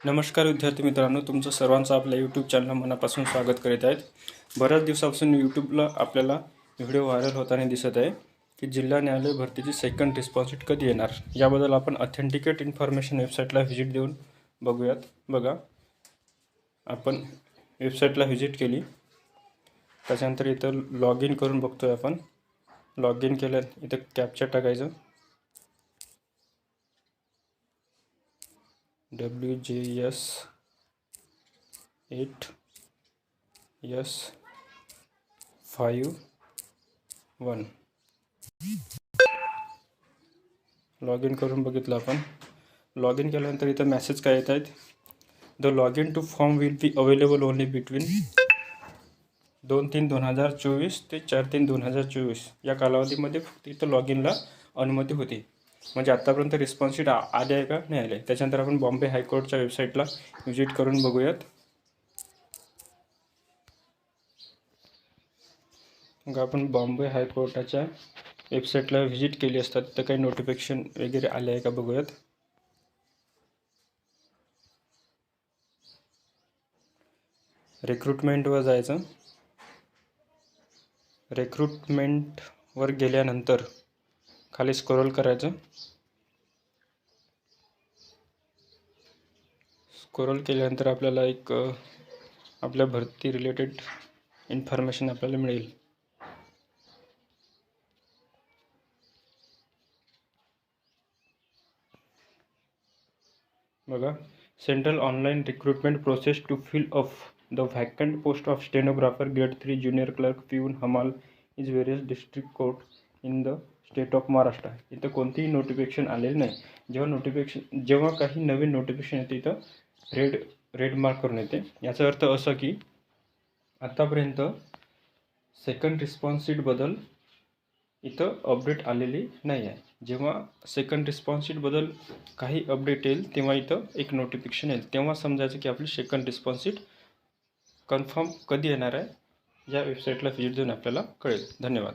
नमस्कार विद्यार्थी मित्रांनो, तुमचं सर्वांचं आपल्या यूट्यूब चॅनल मनापासून स्वागत करीत आहेत. बऱ्याच दिवसापासून यूट्यूबला आपल्याला व्हिडिओ व्हायरल होताना दिसत आहे की जिल्हा न्यायालय भरतीची सेकंड रिस्पॉन्स शीट कधी येणार, याबद्दल आपण ऑथेंटिकेट इन्फॉर्मेशन वेबसाईटला व्हिजिट देऊन बघूयात. बघा, आपण वेबसाईटला व्हिजिट केली, त्याच्यानंतर इथं लॉग इन करून बघतोय. आपण लॉग इन केलं, इथं कॅप्चा टाकायचं, WJS8S51. लॉग इन करून बघितलं. आपण लॉग इन केल्यानंतर इथं मेसेज काय येत आहेत, the log in to form will be available only between 2/3/2024 ते 4/3/2024 या कालावधीमध्ये फक्त इथं लॉग इनला अनुमती होती. म्हणजे आत्तापर्यंत रिस्पॉन्स शीट आली आहे का नाही आले. त्याच्यानंतर आपण बॉम्बे हायकोर्टच्या वेबसाईटला व्हिजिट करून बघूयात. मग आपण बॉम्बे हायकोर्टाच्या वेबसाईटला व्हिजिट केली असतात, तर काही नोटिफिकेशन वगैरे आले आहे का बघूयात. रिक्रुटमेंटवर जायचं. रिक्रुटमेंटवर गेल्यानंतर खाली स्क्रोल करायचं. स्क्रोल केल्यानंतर आपल्याला एक आपल्या भरती रिलेटेड इन्फॉर्मेशन आपल्याला मिळेल. बघा, central online recruitment process to fill of the vacant post of stenographer grade 3 junior clerk peon हमाल is various district court in the state of Maharashtra. इथं कोणतीही नोटिफिकेशन आलेली नाही. जेव्हा काही नवीन नोटिफिकेशन येते, इथं रेड मार्क करून येते. याचा अर्थ असं की आतापर्यंत सेकंड रिस्पॉन्स शीट बद्दल इथं अपडेट आलेली नाही आहे. जेव्हा सेकंड रिस्पॉन्स शीट बद्दल काही अपडेट येईल, तेव्हा इथं एक नोटिफिकेशन येईल. तेव्हा समजायचं की आपली सेकंड रिस्पॉन्स शीट कन्फर्म कधी येणार आहे, या वेबसाईटला व्हिजिट देऊन आपल्याला कळेल. धन्यवाद.